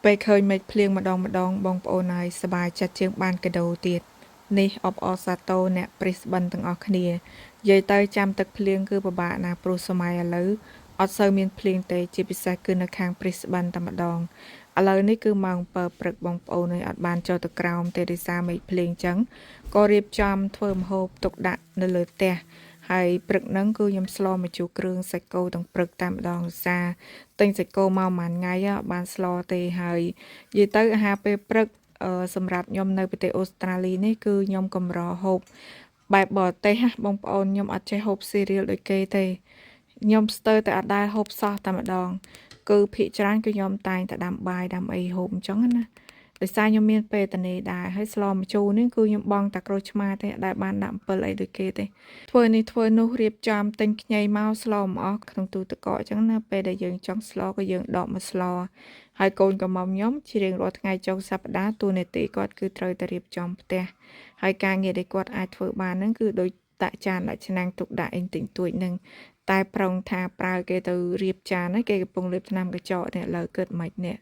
ពេលឃើញមេឃភ្លៀងម្ដងបងប្អូនហើយសប្បាយចិត្តជាងបានកដោទៀតនេះអបអរសាទរអ្នកព្រីស្បិនទាំងអស់គ្នានិយាយទៅចាំទឹកភ្លៀងគឺពិបាកណាស់ព្រោះសម័យឥឡូវអត់សូវមានភ្លៀងទេជាពិសេសគឺនៅខាងព្រីស្បិនតែម្ដងឥឡូវនេះគឺម៉ោង7ព្រឹកបងប្អូនហើយអត់បានចូលទៅក្រោមទេដោយសារមេឃភ្លៀងចឹងក៏រៀបចំធ្វើម្ហូបទុកដាក់នៅលើផ្ទះហើយព្រឹកហ្នឹងគឺខ្ញុំស្លម្ជូរគ្រឿងសាច់គោទាំងព្រឹកតែម្ដងសារទិញសាច់គោមកប្រហែលថ្ងៃបានស្លទេហើយនិយាយទៅអាហារពេលព្រឹកសម្រាប់ខ្ញុំនៅប្រទេសអូស្ត្រាលីនេះគឺខ្ញុំកម្រហូបបែបបរទេសបងប្អូនខ្ញុំអត់ចេះហូបស៊ីរៀលដូចគេទេខ្ញុំស្ទើរតែអត់ដែលហូបសោះតែម្ដងគឺភាគច្រើនគឺខ្ញុំតែងតែដាំបាយដាំអីហូបអញ្ចឹងណាដោយសារខ្ញុំមានពេលតនេដែរហើយស្លម្ជូរនេះគឺខ្ញុំបង់តែក្រូចឆ្មាទេដែលបានដាក់អំពិលអីដូចគេទេធ្វើនេះធ្វើនោះរៀបចំទិញខ្ញីមកស្លមិនអស់ក្នុងទូទឹកកកអញ្ចឹងណាពេលដែលយើងចង់ស្លក៏យើងដកមកស្លហើយកូនកំមុំខ្ញុំជារៀងរាល់ថ្ងៃចុងសប្តាហ៍តួនាទីគាត់គឺត្រូវតែរៀបចំផ្ទះហើយការងារដែលគាត់អាចធ្វើបានហ្នឹងគឺដូចដាក់ចានដាក់ឆ្នាំងទុកដាក់អីតិចតួចហ្នឹងតែប្រងថាប្រើគេទៅរៀបចានហ្នឹងគេកំពុងរៀបថ្នាំកញ្ចក់នេះឥឡូវគិតមិននេះ